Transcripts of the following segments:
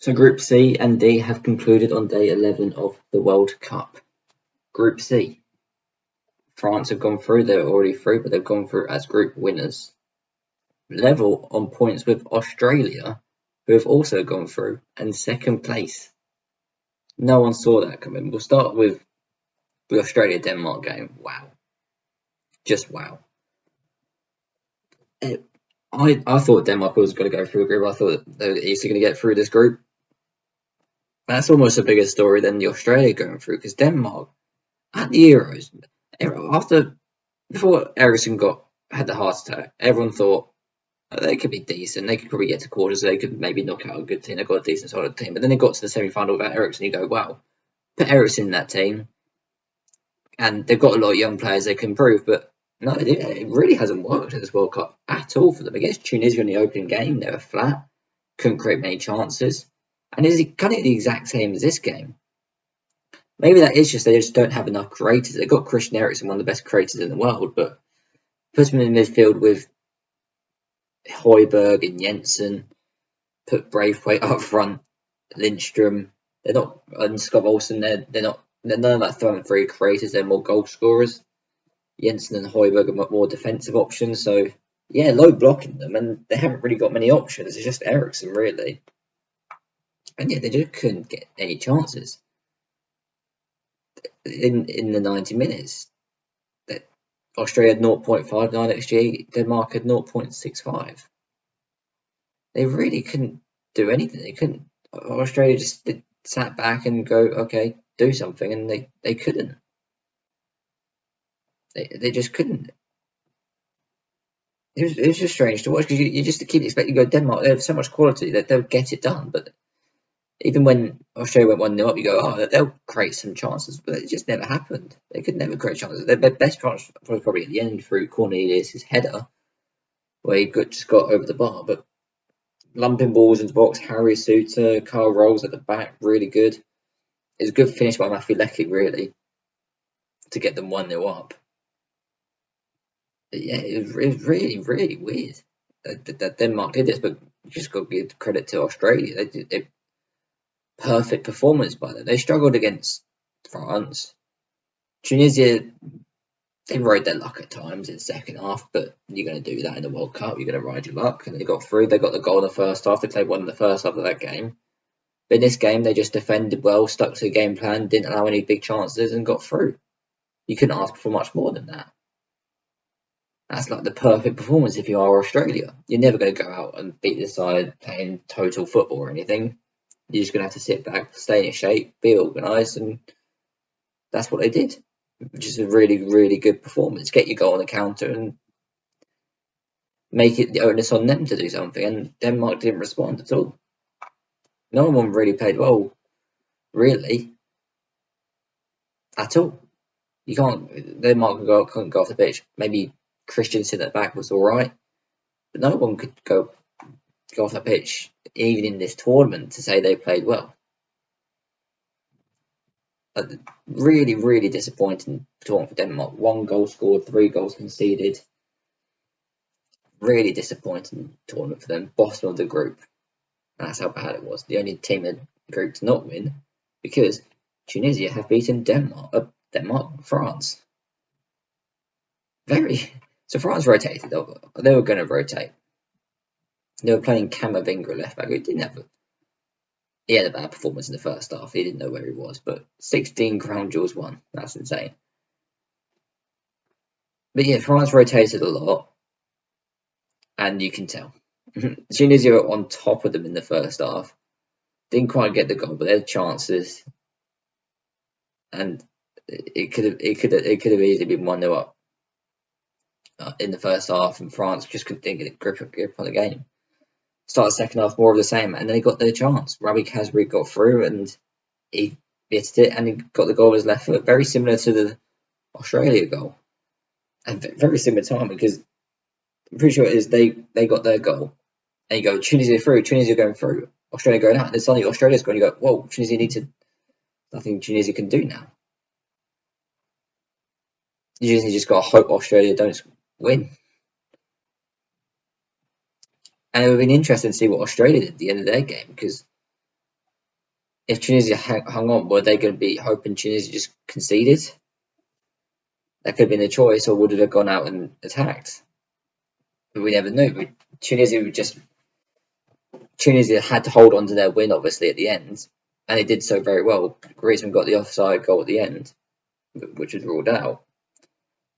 So Group C and D have concluded on day 11 of the World Cup. Group C. France have gone through, they're already through, but they've gone through as group winners. Level on points with Australia, who have also gone through, and second place. No one saw that coming. We'll start with the Australia-Denmark game. Wow. Just wow. I thought Denmark was going to go through a group. I thought they were easily going to get through this group. That's almost a bigger story than the Australia going through, because Denmark, at the Euros, before Ericsson had the heart attack, everyone thought they could be decent. They could probably get to quarters. They could maybe knock out a good team. They got a decent solid team. But then they got to the semi-final without Ericsson. You go, wow, put Ericsson in that team, and they've got a lot of young players they can improve. But no, it really hasn't worked at this World Cup at all for them. Against Tunisia in the opening game, they were flat, couldn't create many chances, and it's kind of the exact same as this game. Maybe that is just they just don't have enough creators. They've got Christian Eriksen, one of the best creators in the world, but put him in midfield with Højbjerg and Jensen, put Braithwaite up front, Lindstrom. They're not, and Scott Olsen. They're none of that throwing three creators. They're more goal scorers. Jensen and Højbjerg are more defensive options. So yeah, low blocking them, and they haven't really got many options. It's just Eriksen really, and yeah, they just couldn't get any chances in the 90 minutes. Australia had 0.59 XG, Denmark had 0.65. They really couldn't do anything. They couldn't. Australia just sat back and go, okay, do something, and they couldn't. They just couldn't. It was just strange to watch, because you just keep expecting to go Denmark. They have so much quality that they'll get it done, but even when Australia went 1-0 up, you go, oh, they'll create some chances, but it just never happened. They could never create chances. Their best chance was probably at the end through Cornelius' header, where he just got over the bar. But lumping balls into the box, Harry Suter, Carl Rolls at the back, really good. It was a good finish by Matthew Leckie, really, to get them 1-0 up. But yeah, it was really, really weird that Denmark did this, but you just got to give credit to Australia. They did perfect performance by them. They struggled against France. Tunisia, they rode their luck at times in the second half, but you're going to do that in the World Cup. You're going to ride your luck, and they got through. They got the goal in the first half. They played one in the first half of that game. But in this game, they just defended well, stuck to the game plan, didn't allow any big chances, and got through. You couldn't ask for much more than that. That's like the perfect performance if you are Australia. You're never going to go out and beat the side playing total football or anything. You're just going to have to sit back, stay in shape, be organised, and that's what they did. Which is a really, really good performance. Get your goal on the counter and make it the onus on them to do something. And Denmark didn't respond at all. No one really played well, really, at all. You can't. Denmark couldn't go off the pitch. Maybe Christensen at the back was all right, but no one could go off the pitch, even in this tournament, to say they played well. Really, really disappointing tournament for Denmark. 1 goal scored, 3 goals conceded. Really disappointing tournament for them. Bottom of the group. That's how bad it was. The only team in the group to not win, because Tunisia have beaten Denmark, France. So France rotated. They were going to rotate. They were playing Camavinga left back, who didn't have he had a bad performance in the first half. He didn't know where he was, but 16 crown jewels won. That's insane. But yeah, France rotated a lot, and you can tell. Tunisia were on top of them in the first half. Didn't quite get the goal, but they had chances, and it could have easily been 1-0 up in the first half, and France just couldn't get a grip on the game. Started second half more of the same, and they got their chance. Rabi Kazri got through, and he missed it, and he got the goal with his left foot. Very similar to the Australia goal, and very similar time, because I'm pretty sure it is they got their goal, and you go Tunisia through, Tunisia going through, Australia going out, and then suddenly Australia's going. You go, whoa, Tunisia nothing Tunisia can do now. You just got to hope Australia don't win. And it would have been interesting to see what Australia did at the end of their game, because if Tunisia hung on, were they going to be hoping Tunisia just conceded? That could have been the choice, or would it have gone out and attacked? But we never knew. Tunisia had to hold on to their win, obviously, at the end, and they did so very well. Griezmann got the offside goal at the end, which was ruled out.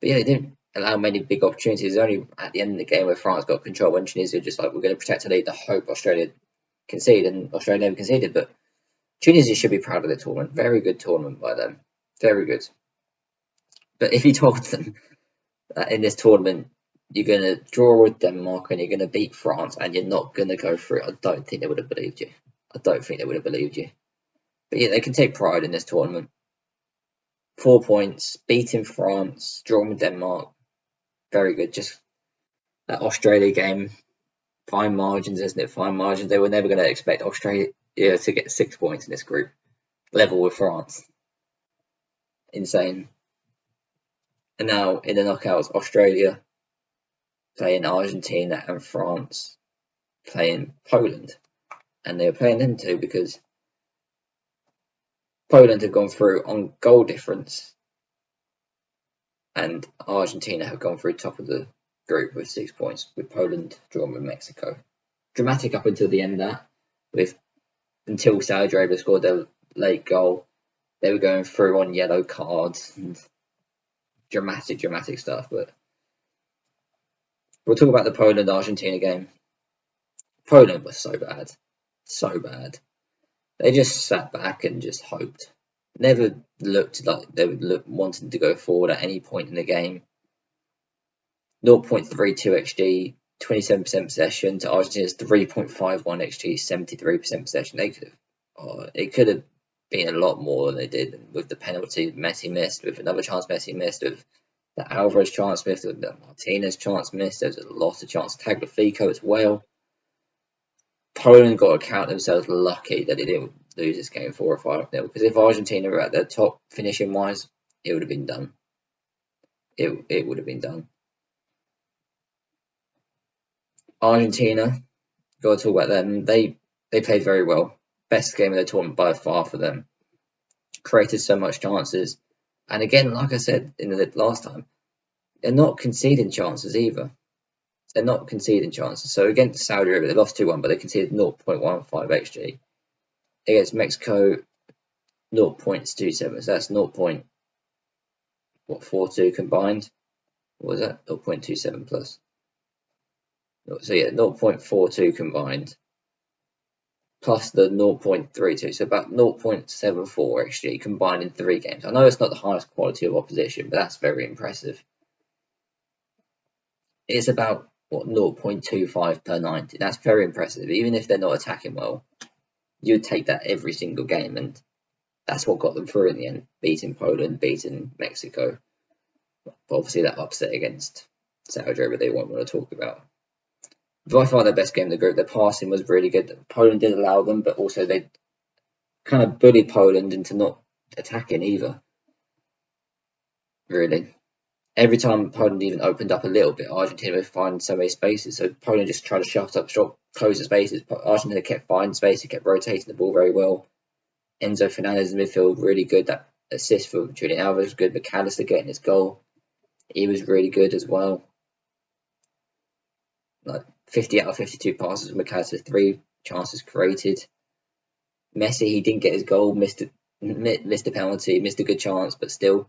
But yeah, they didn't allow many big opportunities. It was only at the end of the game where France got control, when Tunisia just like, we're going to protect the lead to hope Australia concede, and Australia never conceded. But Tunisia should be proud of the tournament. Very good tournament by them. Very good. But if you told them that in this tournament you're going to draw with Denmark and you're going to beat France and you're not going to go through it, I don't think they would have believed you. I don't think they would have believed you. But yeah, they can take pride in this tournament. 4 points, beating France, drawing with Denmark. Very good. Just that Australia game, fine margins, isn't it? Fine margins. They were never going to expect Australia to get 6 points in this group, level with France. Insane. And now in the knockouts, Australia playing Argentina and France playing Poland. And they were playing them too because Poland have gone through on goal difference and Argentina have gone through top of the group with 6 points, with Poland drawn with Mexico. Dramatic up until the end of that, until Saudi Arabia scored their late goal. They were going through on yellow cards and dramatic stuff. But we'll talk about the Poland-Argentina game. Poland was so bad. So bad. They just sat back and just hoped. Never looked like they would wanting to go forward at any point in the game. 0.32 XG, 27% possession to Argentina's 3.51 XG, 73% possession. It could have been a lot more than they did with the penalty Messi missed, with another chance Messi missed, with the Alvarez chance missed, with the Martinez chance missed. There's a lot of chance. Tagliafico as well. Poland got to count themselves lucky that they didn't lose this game 4 or 5-0, because if Argentina were at their top finishing wise, it would have been done. It would have been done. Argentina, got to talk about them. They played very well. Best game of the tournament by far for them. Created so much chances, and again, like I said in the last time, they're not conceding chances either. They're not conceding chances. So against Saudi Arabia, they lost 2-1, but they conceded 0.15 XG. Against Mexico, 0.27. So that's 0.42 combined. What was that? 0.27 plus. So yeah, 0.42 combined. Plus the 0.32. So about 0.74 XG combined in 3 games. I know it's not the highest quality of opposition, but that's very impressive. It's about 0.25 per 90. That's very impressive. Even if they're not attacking well, you'd take that every single game, and that's what got them through in the end, beating Poland, beating Mexico. But obviously that upset against Saudi Arabia they won't want to talk about. By far their best game in the group. Their passing was really good. Poland did allow them, but also they kind of bullied Poland into not attacking either. Really. Every time Poland even opened up a little bit, Argentina would find so many spaces. So Poland just tried to shut up shop, close the spaces. Argentina kept finding space, kept rotating the ball very well. Enzo Fernandez in midfield, really good. That assist for Julian Alvarez was good. McAllister getting his goal, he was really good as well. Like 50 out of 52 passes from McAllister, 3 chances created. Messi, he didn't get his goal, missed a penalty, missed a good chance, but still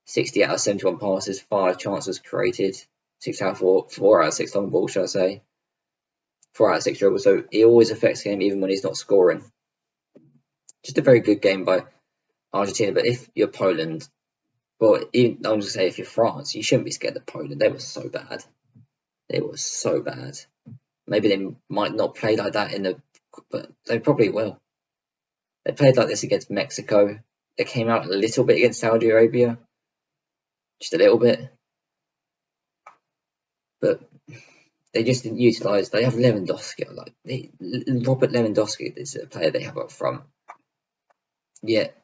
60 out of 71 passes, 5 chances created, 4 out of 6 long balls, should I say. 4 out of 6 dribbles, so he always affects the game even when he's not scoring. Just a very good game by Argentina, but if you're Poland, well, even, I'm just say if you're France, you shouldn't be scared of Poland. They were so bad. They were so bad. Maybe they might not play like that but they probably will. They played like this against Mexico. They came out a little bit against Saudi Arabia. Just a little bit. But they just didn't utilise. They have Lewandowski. Robert Lewandowski is a player they have up front. Yet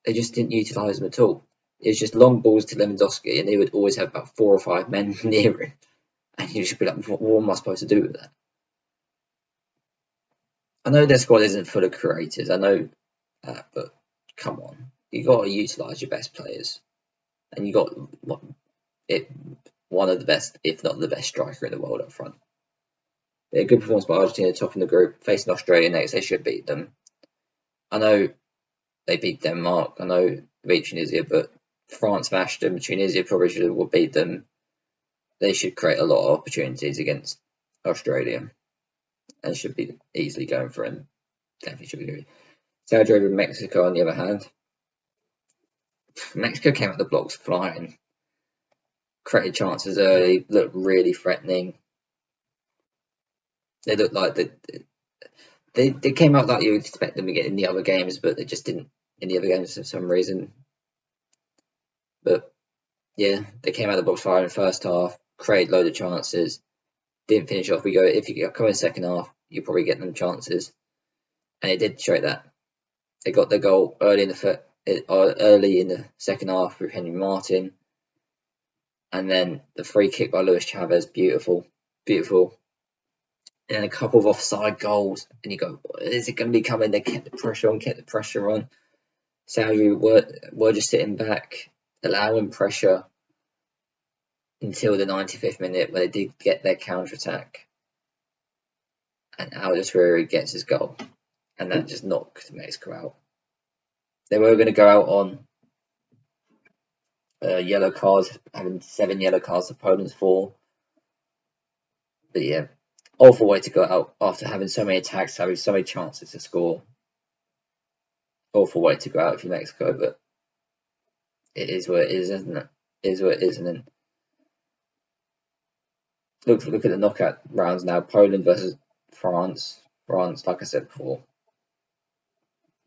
they just didn't utilise him at all. It was just long balls to Lewandowski, and they would always have about 4 or 5 men near him. And you should be like, what am I supposed to do with that? I know their squad isn't full of creators. I know that, but come on, you got to utilise your best players, and you got one of the best, if not the best, striker in the world up front. A good performance by Argentina, top in the group, facing Australia next. They should beat them. I know they beat Denmark. I know they beat Tunisia, but France mashed them. Tunisia probably should have beat them. They should create a lot of opportunities against Australia and should be easily going for it. Definitely should be doing it. Saudi Arabia and Mexico, on the other hand, Mexico came out the blocks flying, created chances early, looked really threatening. They looked like they came out like you would expect them to get in the other games, but they just didn't in the other games for some reason. But yeah, they came out the box fire in the first half, created loads of chances, didn't finish off. If you come in second half, you probably get them chances, and it did show that. They got their goal early in the second half with Henry Martin, and then the free kick by Luis Chavez, beautiful. And then a couple of offside goals, and you go, is it going to be coming? They kept the pressure on. Saudi were just sitting back, allowing pressure until the 95th minute, where they did get their counter attack, and Al-Jaswiri gets his goal, and that just knocked Mexico out. They were going to go out on yellow cards, having 7 yellow cards to Poland's 4. But yeah, awful way to go out after having so many attacks, having so many chances to score. Awful way to go out for Mexico, but it is what it is, isn't it? It is what it is, and then look at the knockout rounds now. Poland versus France. France, like I said before,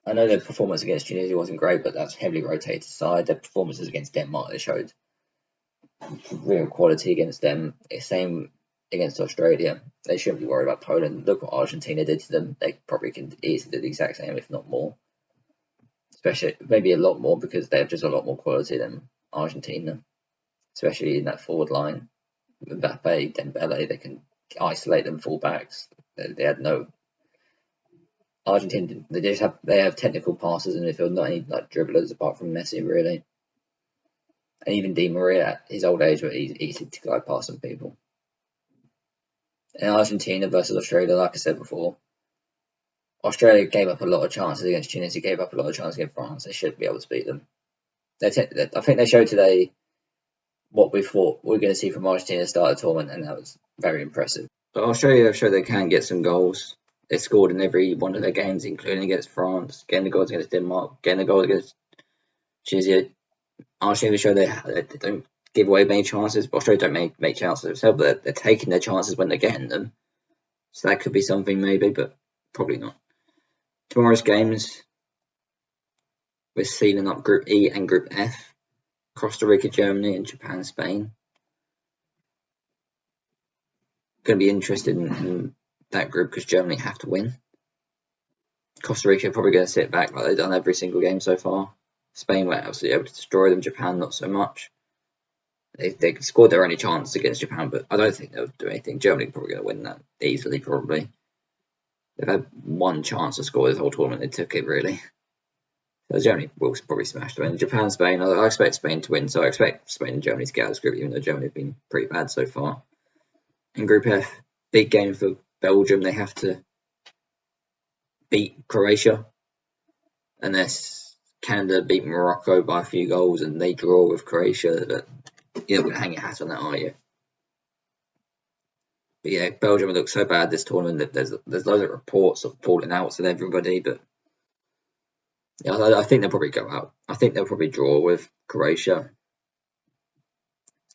I know their performance against Tunisia wasn't great, but that's heavily rotated side. Their performances against Denmark, they showed real quality against them. Same against Australia. They shouldn't be worried about Poland. Look what Argentina did to them. They probably can easily do the exact same, if not more. Especially, maybe a lot more, because they have just a lot more quality than Argentina. Especially in that forward line. Mbappe, Dembele, they can isolate them fullbacks. They had no... Argentina, they have technical passes in the midfield, not any like dribblers apart from Messi, really. And even Di Maria at his old age were easy to glide past some people. In Argentina versus Australia, like I said before, Australia gave up a lot of chances against Tunisia, gave up a lot of chances against France. They should be able to beat them. I think they showed today what we thought we were going to see from Argentina at the start of the tournament, and that was very impressive. But Australia have shown they can get some goals. They scored in every one of their games, including against France, getting the goals against Denmark, getting the goals against Tunisia. Argentina show they don't give away many chances, but Australia don't make chances themselves, but they're taking their chances when they're getting them. So that could be something maybe, but probably not. Tomorrow's games, we're sealing up Group E and Group F. Costa Rica, Germany, and Japan, Spain. Going to be interested in that group because Germany have to win. Costa Rica are probably going to sit back like they've done every single game so far. Spain were absolutely able to destroy them. Japan, not so much. They scored their only chance against Japan, but I don't think they'll do anything. Germany are probably going to win that easily, probably. They've had one chance to score this whole tournament. They took it, really. So Germany will probably smash them. And Japan, Spain, I expect Spain to win, so I expect Spain and Germany to get out of this group, even though Germany have been pretty bad so far. In Group F, big game for Belgium. They have to beat Croatia, unless Canada beat Morocco by a few goals and they draw with Croatia. But you're not going to hang your hat on that, are you? But yeah, Belgium looks so bad this tournament that there's loads of reports of falling outs with everybody, but yeah, I think they'll probably go out. I think they'll probably draw with Croatia,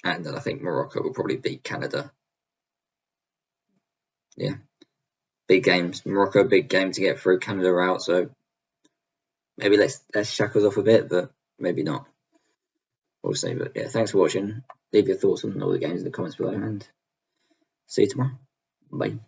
and then I think Morocco will probably beat Canada. Yeah, big games. Morocco, big game to get through. Canada out, so maybe let's shackles off a bit, but maybe not. We'll see. But yeah, thanks for watching. Leave your thoughts on all the games in the comments below, and see you tomorrow. Bye.